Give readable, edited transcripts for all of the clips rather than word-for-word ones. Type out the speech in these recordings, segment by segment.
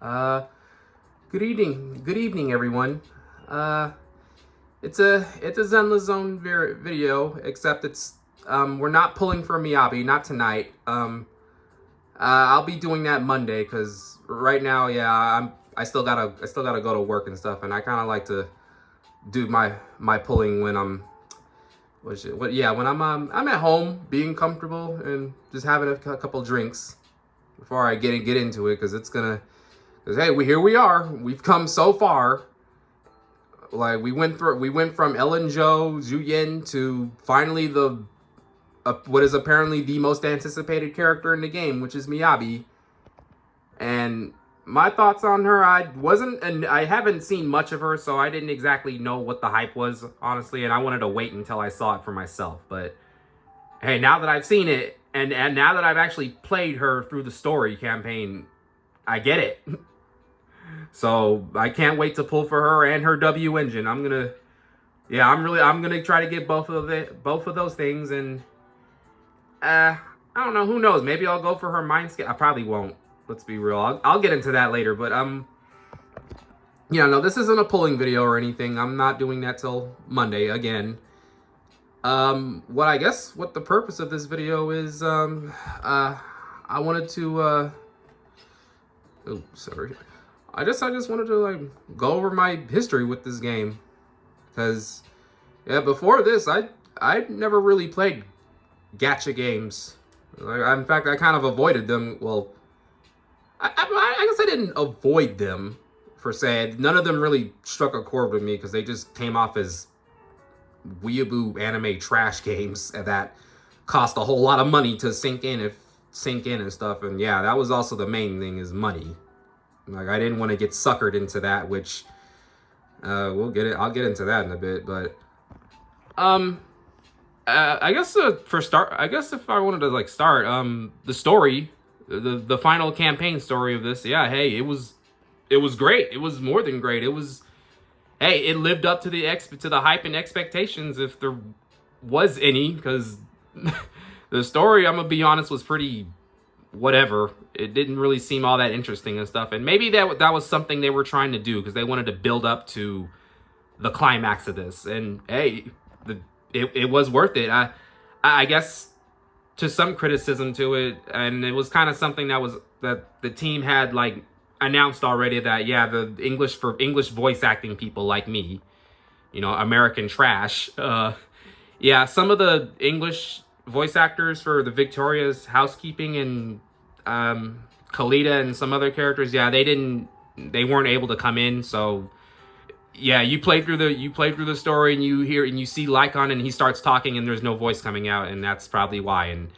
uh, good evening, everyone. Uh, it's a Zenless Zone video, except we're not pulling for miyabi, not tonight. I'll be doing that Monday, because right now, yeah, I still gotta go to work and stuff, and I kind of like to do my pulling when I'm at home, being comfortable and just having a couple drinks before I get into it, because hey, here we are. We've come so far. Like we went from Ellen Zhou, Zhu Yin to finally the what is apparently the most anticipated character in the game, which is Miyabi. And my thoughts on her, I haven't seen much of her, so I didn't exactly know what the hype was, honestly, and I wanted to wait until I saw it for myself. But hey, now that I've seen it, and now that I've actually played her through the story campaign, I get it. So I can't wait to pull for her and her W engine. I'm gonna try to get both of those things, and I don't know, who knows? Maybe I'll go for her mind scan. I probably won't. Let's be real. I'll get into that later, but yeah, no, this isn't a pulling video or anything. I'm not doing that till Monday again. What the purpose of this video is, I wanted to, oh, sorry. I just wanted to, like, go over my history with this game. Because, yeah, before this, I never really played gacha games. In fact, I kind of avoided them. Well, I guess I didn't avoid them, per se. None of them really struck a chord with me, because they just came off as weeaboo anime trash games that cost a whole lot of money to sink in and stuff. And yeah, that was also the main thing, is money. Like, I didn't want to get suckered into that, which I'll get into that in a bit. But I guess I guess if I wanted to, like, start the story, the final campaign story of this, yeah, hey, it was great. It was more than great. Hey, it lived up to the hype and expectations, if there was any, because the story, I'm gonna be honest, was pretty whatever. It didn't really seem all that interesting and stuff, and maybe that was something they were trying to do, because they wanted to build up to the climax of this. And hey, it was worth it. I guess, to some criticism to it, and it was kind of something that the team had, like, announced already, that yeah, the English voice acting people like me, American trash. Yeah, some of the English voice actors for the Victoria's housekeeping and Kalita and some other characters, yeah, they weren't able to come in. So yeah, you play through the story, and you see Lycon, and he starts talking, and there's no voice coming out, and that's probably why. And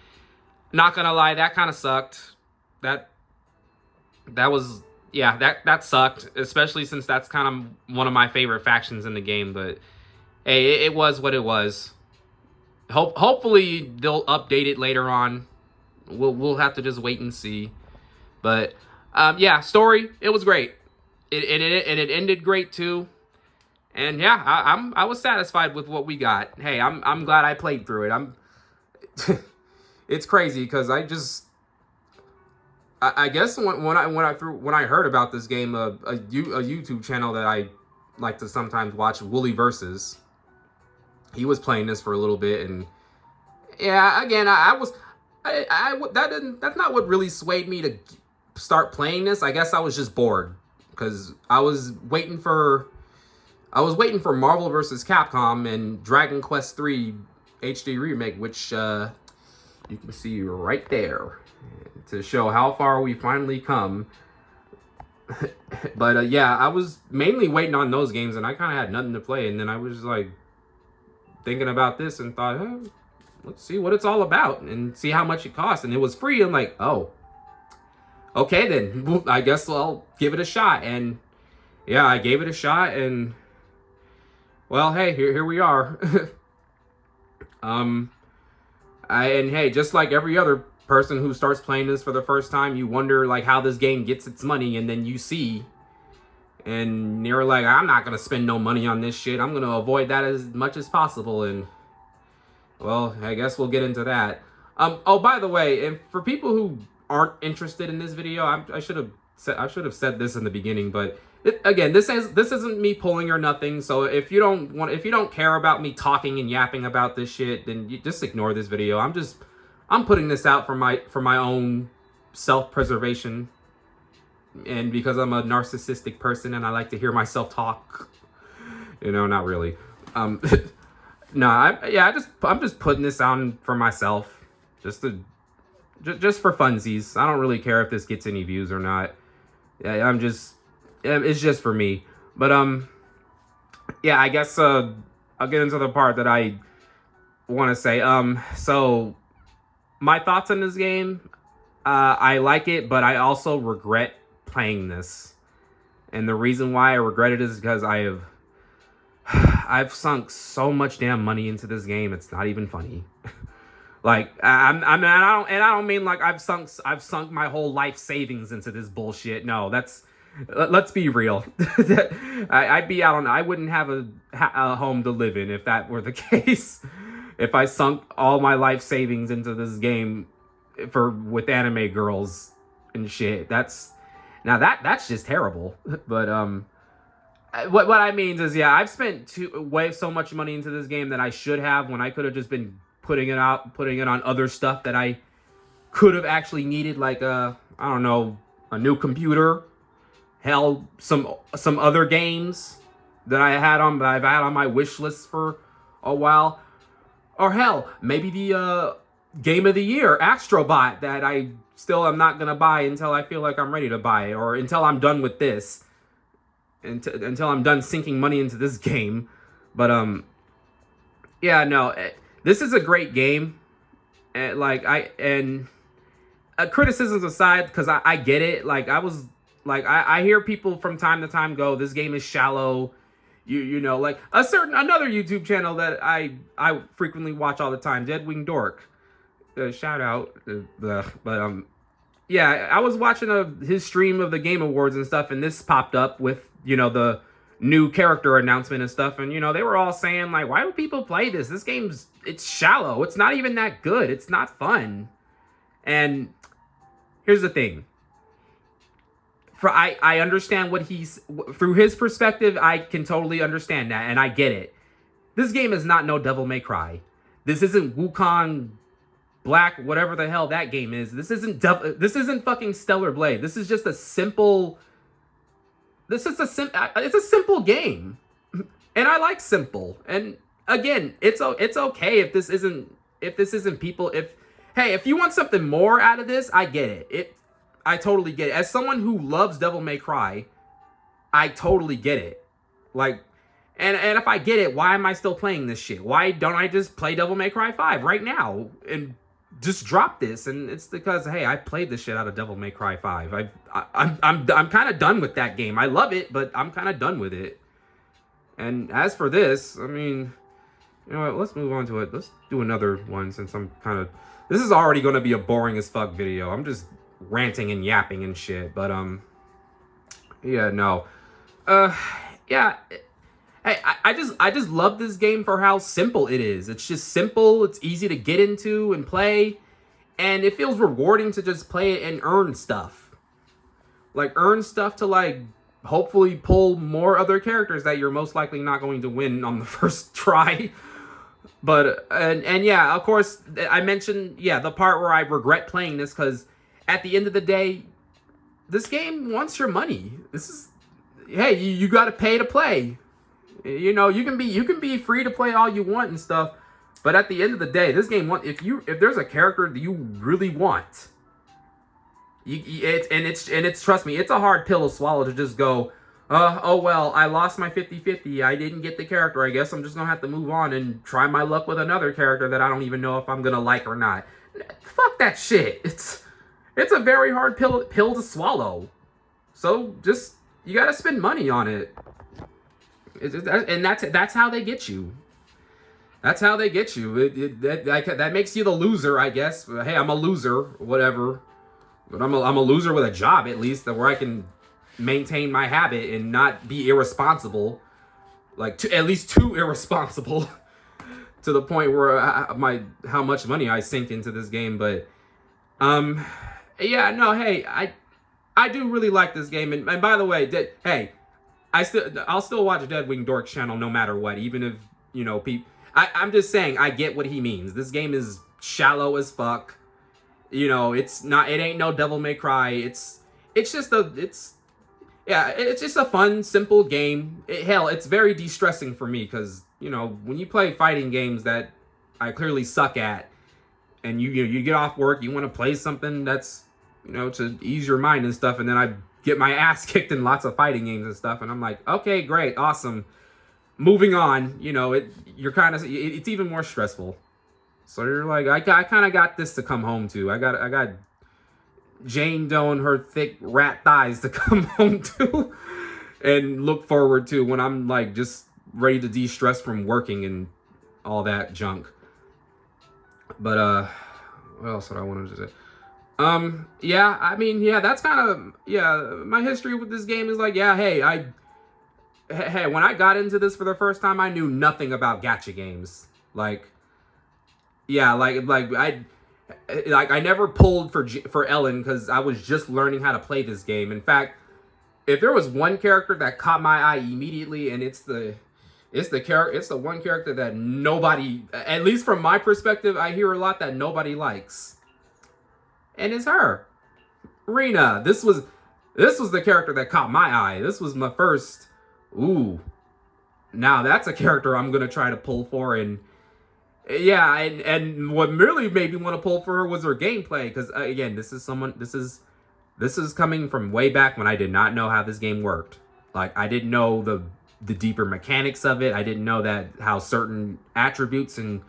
not gonna lie, that kind of sucked. That was, yeah, that sucked, especially since that's kind of one of my favorite factions in the game. But hey, it was what it was. Hopefully they'll update it later on. We'll have to just wait and see. But yeah, story, it was great. It ended great too. And yeah, I was satisfied with what we got. Hey, I'm glad I played through it. It's crazy, because I guess when I heard about this game, a YouTube channel that I like to sometimes watch, Wooly Versus, he was playing this for a little bit, and yeah, again, that's not what really swayed me to start playing this. I guess I was just bored, because I was waiting for Marvel vs. Capcom and Dragon Quest 3 HD remake, which you can see right there, to show how far we finally come. But yeah, I was mainly waiting on those games, and I kind of had nothing to play. And then I was, like, thinking about this and thought, hey, let's see what it's all about and see how much it costs. And it was free. I'm like, oh, okay, then I guess I'll give it a shot. And yeah, I gave it a shot, and well, hey, here we are. And hey, just like every other person who starts playing this for the first time, you wonder, like, how this game gets its money, and then you see, and you're like, I'm not gonna spend no money on this shit. I'm gonna avoid that as much as possible. And well, I guess we'll get into that. Oh, by the way, and for people who aren't interested in this video, I should have I should have said this in the beginning, but again, this isn't me pulling or nothing. So if you don't care about me talking and yapping about this shit, then you just ignore this video. I'm putting this out for my own self-preservation, and because I'm a narcissistic person and I like to hear myself talk. You know, not really. No, I'm just putting this on for myself, just for funsies. I don't really care if this gets any views or not. Yeah, it's just for me. But yeah, I guess I'll get into the part that I want to say. So my thoughts on this game, I like it, but I also regret playing this. And the reason why I regret it is because I've sunk so much damn money into this game. It's not even funny. Like I don't mean like I've sunk my whole life savings into this bullshit. No, let's be real. I'd be out on. I wouldn't have a home to live in if that were the case. If I sunk all my life savings into this game with anime girls and shit, that's just terrible. But what I mean is, yeah, I've spent way so much money into this game that I should have, when I could have just been putting it on other stuff that I could have actually needed, like I don't know, a new computer, hell, some other games that I've had on my wish list for a while, or hell, maybe the game of the year, Astrobot, that I still am not gonna buy until I feel like I'm ready to buy it, or until I'm done with this. Until I'm done sinking money into this game. But yeah, no, this is a great game. And criticisms aside, because I get it. Like I hear people from time to time go, this game is shallow. You know, like another YouTube channel that I frequently watch all the time, Deadwing Dork. Shout out. Yeah, I was watching his stream of the Game Awards and stuff, and this popped up with, you know, the new character announcement and stuff, and, you know, they were all saying, like, why do people play this? This game's, it's shallow. It's not even that good. It's not fun. And here's the thing. I understand through his perspective, I can totally understand that, and I get it. This game is not no Devil May Cry. This isn't Wukong Black, whatever the hell that game is. This isn't fucking Stellar Blade. This is just a simple. It's a simple game, and I like simple. And again, it's okay if this isn't people. If you want something more out of this, I get it. I totally get it. As someone who loves Devil May Cry, I totally get it. Like, and if I get it, why am I still playing this shit? Why don't I just play Devil May Cry 5 right now and just drop this? And it's because, hey, I played the shit out of Devil May Cry 5. I'm kind of done with that game. I love it, but I'm kind of done with it. And as for this, I mean, you know what? Let's move on to it. Let's do another one, since this is already going to be a boring as fuck video. I'm just ranting and yapping and shit. But yeah, no, yeah. Hey, I just love this game for how simple it is. It's just simple. It's easy to get into and play. And it feels rewarding to just play it and earn stuff. Like, earn stuff to, like, hopefully pull more other characters that you're most likely not going to win on the first try. But, and yeah, of course, I mentioned, yeah, the part where I regret playing this, because at the end of the day, this game wants your money. Hey, you got to pay to play. You know, you can be free to play all you want and stuff, but at the end of the day, this game if there's a character that you really want, it's trust me, it's a hard pill to swallow to just go, oh well, I lost my 50-50. I didn't get the character. I guess I'm just gonna have to move on and try my luck with another character that I don't even know if I'm gonna like or not. Fuck that shit. It's a very hard pill to swallow. So just, you gotta spend money on it. And that's how they get you. That's how they get you. That makes you the loser, I guess. Hey, I'm a loser, whatever. But I'm a loser with a job, at least, where I can maintain my habit and not be irresponsible. Like, at least too irresponsible to the point where how much money I sink into this game. But yeah, no, hey, I do really like this game. And by the way, hey, I'll still watch Deadwing Dork's channel no matter what, even if, you know, people. I'm just saying, I get what he means. This game is shallow as fuck. You know, it ain't no Devil May Cry. It's just it's just a fun, simple game. Hell, it's very de-stressing for me because, you know, when you play fighting games that I clearly suck at, and you get off work, you want to play something that's, you know, to ease your mind and stuff, and then I get my ass kicked in lots of fighting games and stuff, and I'm like, okay, great, awesome. Moving on, you know, it's even more stressful. So you're like, I kind of got this to come home to. I got Jane Doe and her thick rat thighs to come home to and look forward to when I'm like just ready to de-stress from working and all that junk. But what else did I want to say? Yeah, I mean, yeah, that's kind of, yeah, my history with this game is like, yeah, hey, when I got into this for the first time, I knew nothing about gacha games. Like, yeah, I never pulled for Ellen because I was just learning how to play this game. In fact, if there was one character that caught my eye immediately, and it's the one character that nobody, at least from my perspective, I hear a lot that nobody likes. And it's her, Rena. This was the character that caught my eye. This was my first, ooh, now that's a character I'm gonna try to pull for. And yeah, and what really made me want to pull for her was her gameplay, because again, this is coming from way back when I did not know how this game worked. Like, I didn't know the deeper mechanics of it. I didn't know that how certain attributes and,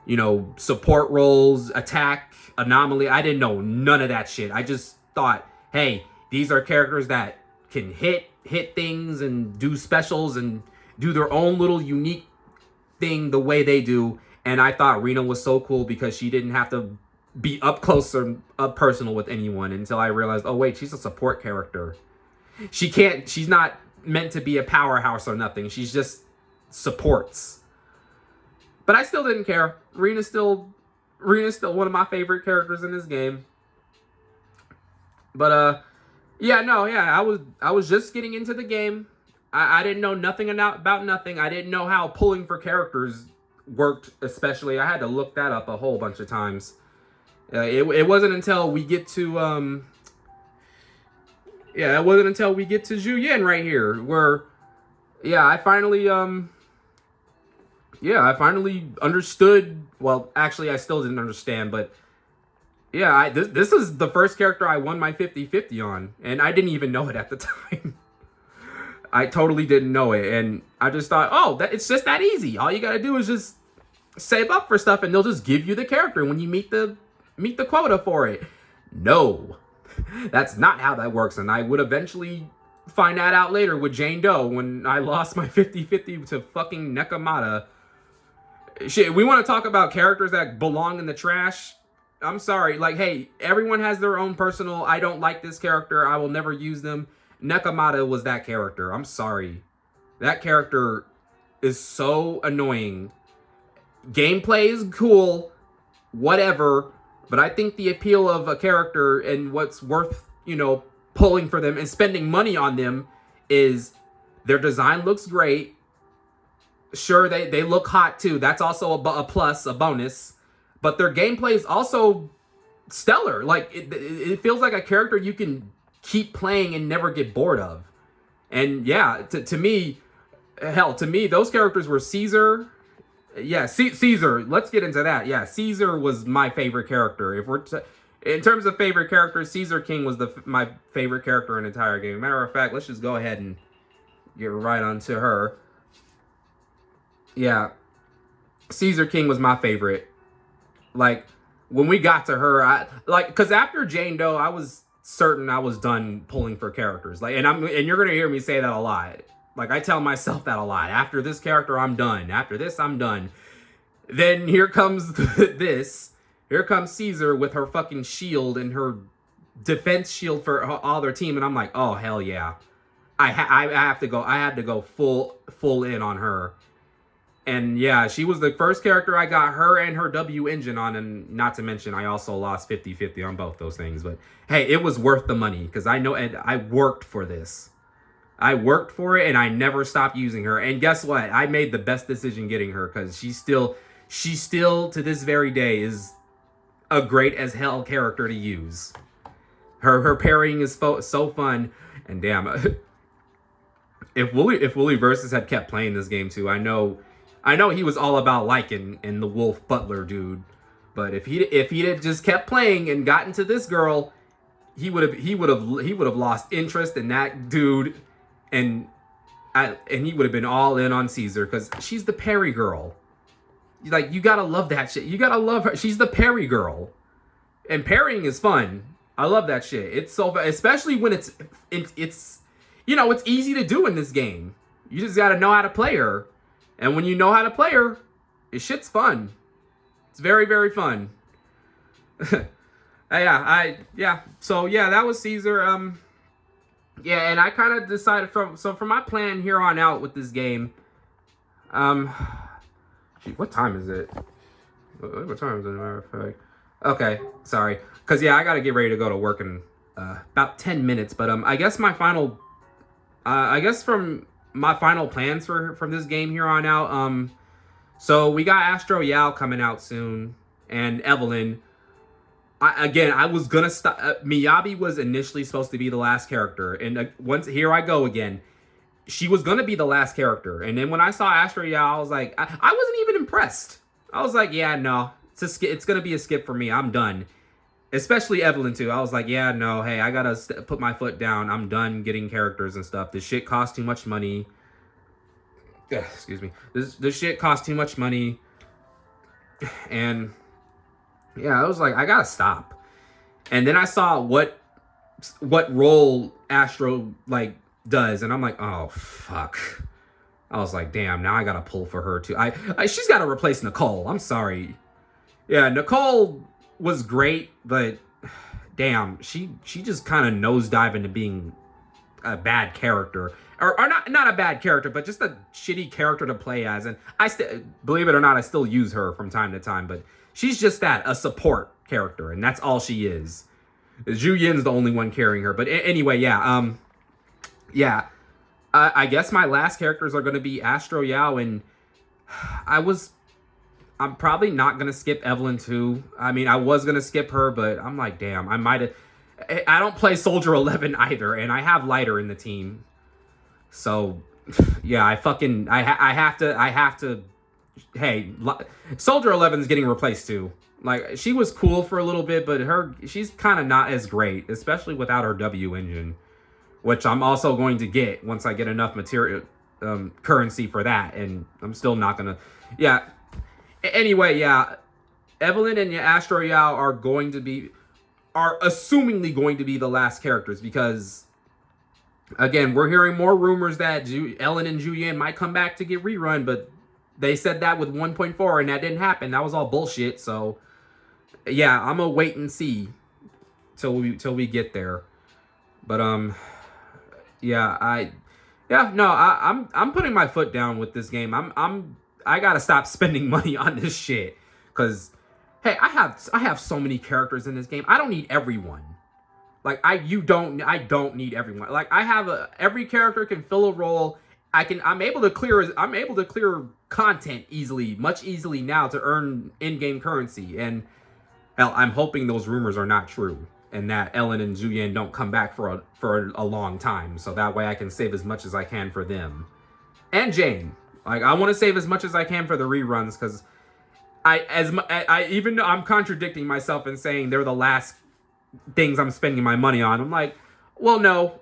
you know, support roles, attack, anomaly, I didn't know none of that shit. I just thought, hey, these are characters that can hit things and do specials and do their own little unique thing the way they do. And I thought Rena was so cool because she didn't have to be up close or up personal with anyone, until I realized, oh wait, she's a support character. She's not meant to be a powerhouse or nothing. She's just supports. But I still didn't care. Rena's still one of my favorite characters in this game. But yeah, no, yeah, I was just getting into the game. I didn't know nothing about nothing. I didn't know how pulling for characters worked, especially. I had to look that up a whole bunch of times. It wasn't until we get to Zhu Yin right here where, yeah, I finally understood. Well, actually, I still didn't understand, but yeah, this is the first character I won my 50-50 on, and I didn't even know it at the time. I totally didn't know it, and I just thought, oh, it's just that easy. All you gotta do is just save up for stuff, and they'll just give you the character when you meet the quota for it. No, that's not how that works, and I would eventually find that out later with Jane Doe when I lost my 50-50 to fucking Nekomata. Shit, we want to talk about characters that belong in the trash? I'm sorry, like, hey, everyone has their own personal, I don't like this character, I will never use them. Nekomata was that character. I'm sorry. That character is so annoying. Gameplay is cool, whatever, but I think the appeal of a character and what's worth, you know, pulling for them and spending money on them is their design looks great. Sure, they look hot too. That's also a plus, a bonus. But their gameplay is also stellar. Like, it feels like a character you can keep playing and never get bored of. And yeah, to me, those characters were Caesar. Yeah, Caesar. Let's get into that. Yeah, Caesar was my favorite character. If we're in terms of favorite characters, Caesar King was my favorite character in the entire game. Matter of fact, let's just go ahead and get right onto her. Yeah, Caesar King was my favorite. Like, when we got to her, because after Jane Doe, I was certain I was done pulling for characters. Like, and you're gonna hear me say that a lot. Like, I tell myself that a lot. After this character, I'm done. After this, I'm done. Then here comes this. Here comes Caesar with her fucking shield and her defense shield for all their team, and I'm like, oh hell yeah, I had to go full in on her. And yeah, she was the first character I got her and her W engine on, and not to mention I also lost 50-50 on both those things. But hey, it was worth the money because I know, and I worked for this. I worked for it and I never stopped using her. And guess what? I made the best decision getting her because she still to this very day is a great as hell character to use. Her parrying is so fun, and damn, if Wooly Versus had kept playing this game too, I know he was all about Lycan and the Wolf Butler dude, but if he had just kept playing and gotten to this girl, he would have lost interest in that dude, and he would have been all in on Caesar because she's the parry girl. Like, you gotta love that shit. You gotta love her. She's the parry girl, and parrying is fun. I love that shit. It's so fun, especially when it's it's easy to do in this game. You just gotta know how to play her, and when you know how to play her, it shit's fun. It's very, very fun. Yeah. So yeah, that was Caesar. Yeah, and I kind of decided for my plan here on out with this game. What time is it? What time is it? Matter of fact. Okay, sorry. Cause yeah, I gotta get ready to go to work in about 10 minutes. But I guess from my final plans from this game here on out. So we got Astro Yao coming out soon, and Evelyn. I was gonna stop. Miyabi was initially supposed to be the last character, and once here I go again. She was gonna be the last character, and then when I saw Astro Yao, I was like, I wasn't even impressed. I was like, yeah, no, it's gonna be a skip for me. I'm done. Especially Evelyn too. I was like, yeah, no, hey, I gotta put my foot down. I'm done getting characters and stuff. This shit costs too much money. Excuse me. This shit costs too much money, and yeah, I was like, I gotta stop. And then I saw what role Astro does, and I'm like, oh fuck. I was like, damn, now I gotta pull for her too. She's gotta replace Nicole. I'm sorry. Yeah, Nicole was great, but damn, she just kind of nosedive into being a bad character. Or not a bad character, but just a shitty character to play as. And I still, believe it or not, I still use her from time to time, but she's just a support character, and that's all she is. Zhu Yin's the only one carrying her. But anyway, yeah, yeah, I guess my last characters are going to be Astro Yao, and I'm probably not going to skip Evelyn too. I mean, I was going to skip her, but I'm like, damn, I don't play Soldier 11 either, and I have Lighter in the team. So, yeah, I have to, hey, Soldier 11's getting replaced too. Like, she was cool for a little bit, but she's kind of not as great, especially without her W engine. Which I'm also going to get once I get enough material currency for that, and I'm still not gonna. Yeah. Anyway, yeah, Evelyn and Astro Yao are assumingly going to be the last characters because, again, we're hearing more rumors that Ellen and Zhu Yin might come back to get rerun, but they said that with 1.4 and that didn't happen. That was all bullshit. So, yeah, I'm gonna wait and see till we get there. But yeah, I'm putting my foot down with this game. I gotta stop spending money on this shit, cause hey, I have so many characters in this game. I don't need everyone. Like I don't need everyone. Like I have every character can fill a role. I'm able to clear content much easily now to earn in-game currency. And hell, I'm hoping those rumors are not true, and that Ellen and Zhu Yin don't come back for a long time, so that way I can save as much as I can for them. And Jane. Like, I want to save as much as I can for the reruns, because even though I'm contradicting myself and saying they're the last things I'm spending my money on, I'm like, well, no.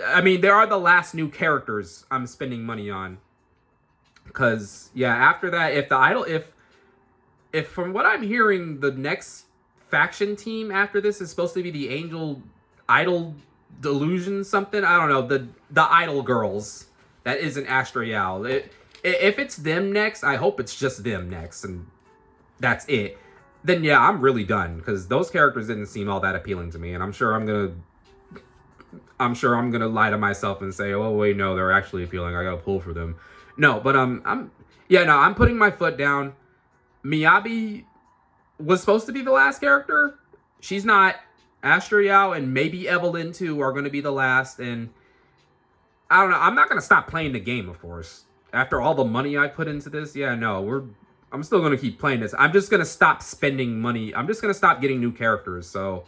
I mean, they are the last new characters I'm spending money on. Because, yeah, after that, if from what I'm hearing, the next faction team after this is supposed to be the Idol Delusion something. I don't know, the Idol Girls. That isn't Astro Yao. If it's them next, I hope it's just them next, and that's it. Then yeah, I'm really done, because those characters didn't seem all that appealing to me, and I'm sure I'm gonna lie to myself and say, oh wait, no, they're actually appealing. I gotta pull for them. No, but I'm putting my foot down. Miyabi was supposed to be the last character. She's not. Astro Yao and maybe Evelyn too are going to be the last, and I don't know. I'm not going to stop playing the game, of course. After all the money I put into this, yeah, no, I'm still going to keep playing this. I'm just going to stop spending money. I'm just going to stop getting new characters. So,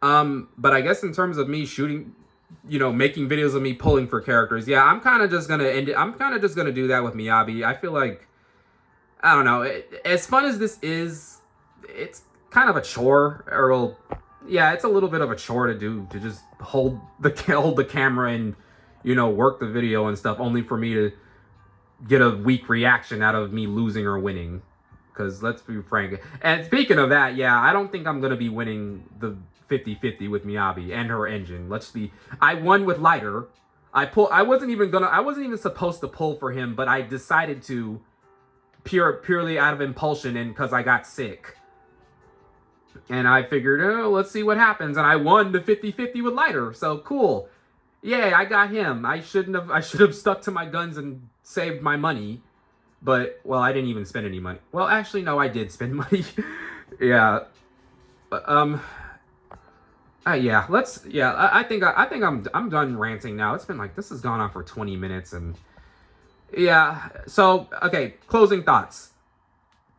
but I guess in terms of me shooting, making videos of me pulling for characters, yeah, I'm kind of just going to end it. I'm kind of just going to do that with Miyabi. I feel like, I don't know, as fun as this is, it's kind of a chore, or well, yeah, it's a little bit of a chore to do, to just hold the camera and, work the video and stuff, only for me to get a weak reaction out of me losing or winning. Because let's be frank. And speaking of that, yeah, I don't think I'm going to be winning the 50-50 with Miyabi and her engine. I won with Lighter. I wasn't even supposed to pull for him, but I decided to purely out of impulsion and because I got sick. And I figured, let's see what happens. And I won the 50-50 with Lighter. So cool. Yeah, I got him. I should have stuck to my guns and saved my money. But, well, I didn't even spend any money. Well, actually, no, I did spend money. Yeah. But, yeah, I think I'm done ranting now. It's been like, this has gone on for 20 minutes and yeah. So, okay, closing thoughts.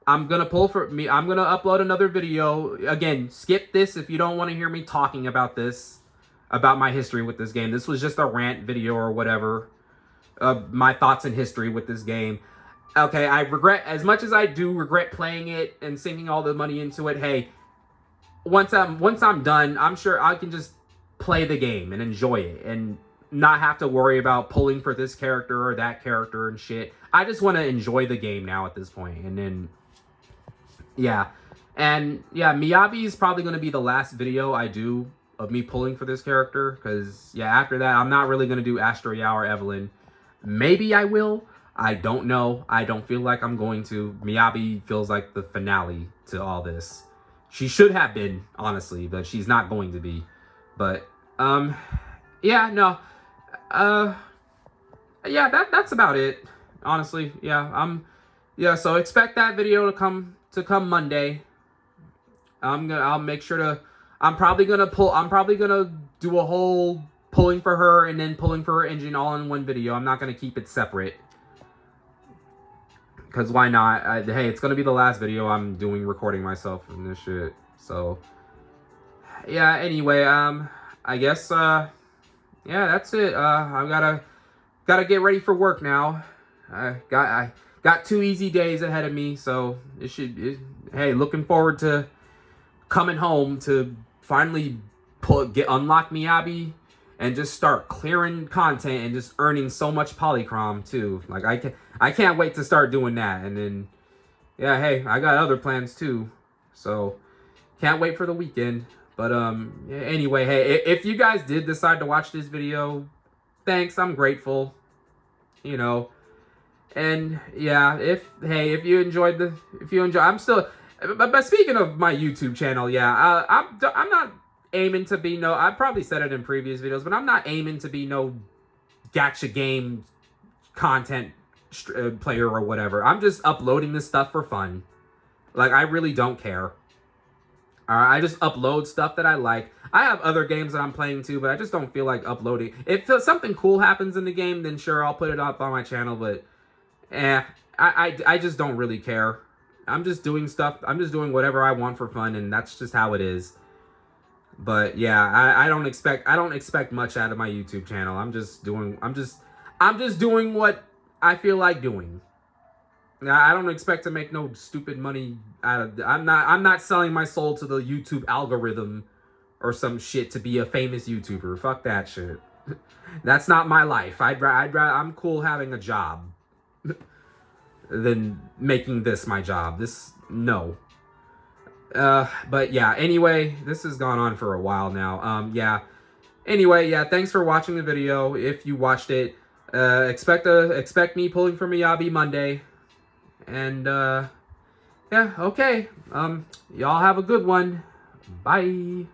I'm going to upload another video. Again, skip this if you don't want to hear me talking about my history with this game. This was just a rant video or whatever. My thoughts and history with this game. Okay, as much as I do regret playing it and sinking all the money into it, hey, once I'm done, I'm sure I can just play the game and enjoy it and not have to worry about pulling for this character or that character and shit. I just want to enjoy the game now at this point. And then, yeah. And, yeah, Miyabi is probably going to be the last video I do of me pulling for this character. Because, yeah, after that, I'm not really going to do Astro Yao or Evelyn. Maybe I will. I don't know. I don't feel like I'm going to. Miyabi feels like the finale to all this. She should have been, honestly, but she's not going to be. But, yeah, no. Yeah, that's about it. Honestly, yeah, so expect that video to come Monday. I'll make sure to, I'm probably gonna do a whole pulling for her and then pulling for her engine all in one video. I'm not gonna keep it separate. Because why not? Hey, it's gonna be the last video I'm doing recording myself and this shit. So, yeah, anyway, I guess, yeah, that's it. I gotta get ready for work now. I got 2 easy days ahead of me, so hey, looking forward to coming home to finally unlock Miyabi and just start clearing content and just earning so much polychrome too. Like I can't wait to start doing that. And then, yeah, hey, I got other plans too, so can't wait for the weekend. But anyway, hey, if you guys did decide to watch this video, thanks. I'm grateful. And yeah, if you enjoyed I'm still. But speaking of my YouTube channel, yeah, I'm not aiming to be I probably said it in previous videos, but I'm not aiming to be no gacha game content player or whatever. I'm just uploading this stuff for fun. Like, I really don't care. I just upload stuff that I like. I have other games that I'm playing too, but I just don't feel like uploading. If something cool happens in the game, then sure, I'll put it up on my channel, but I just don't really care. I'm just doing stuff. I'm just doing whatever I want for fun, and that's just how it is. But yeah, I don't expect much out of my YouTube channel. I'm just doing what I feel like doing. I don't expect to make no stupid money out of. I'm not selling my soul to the YouTube algorithm or some shit to be a famous YouTuber. Fuck that shit. That's not my life. I'm cool having a job than making this my job. No. But yeah, anyway, this has gone on for a while now. Yeah. Anyway, yeah, thanks for watching the video. If you watched it, expect me pulling for Miyabi Monday. And yeah, okay. Y'all have a good one. Bye.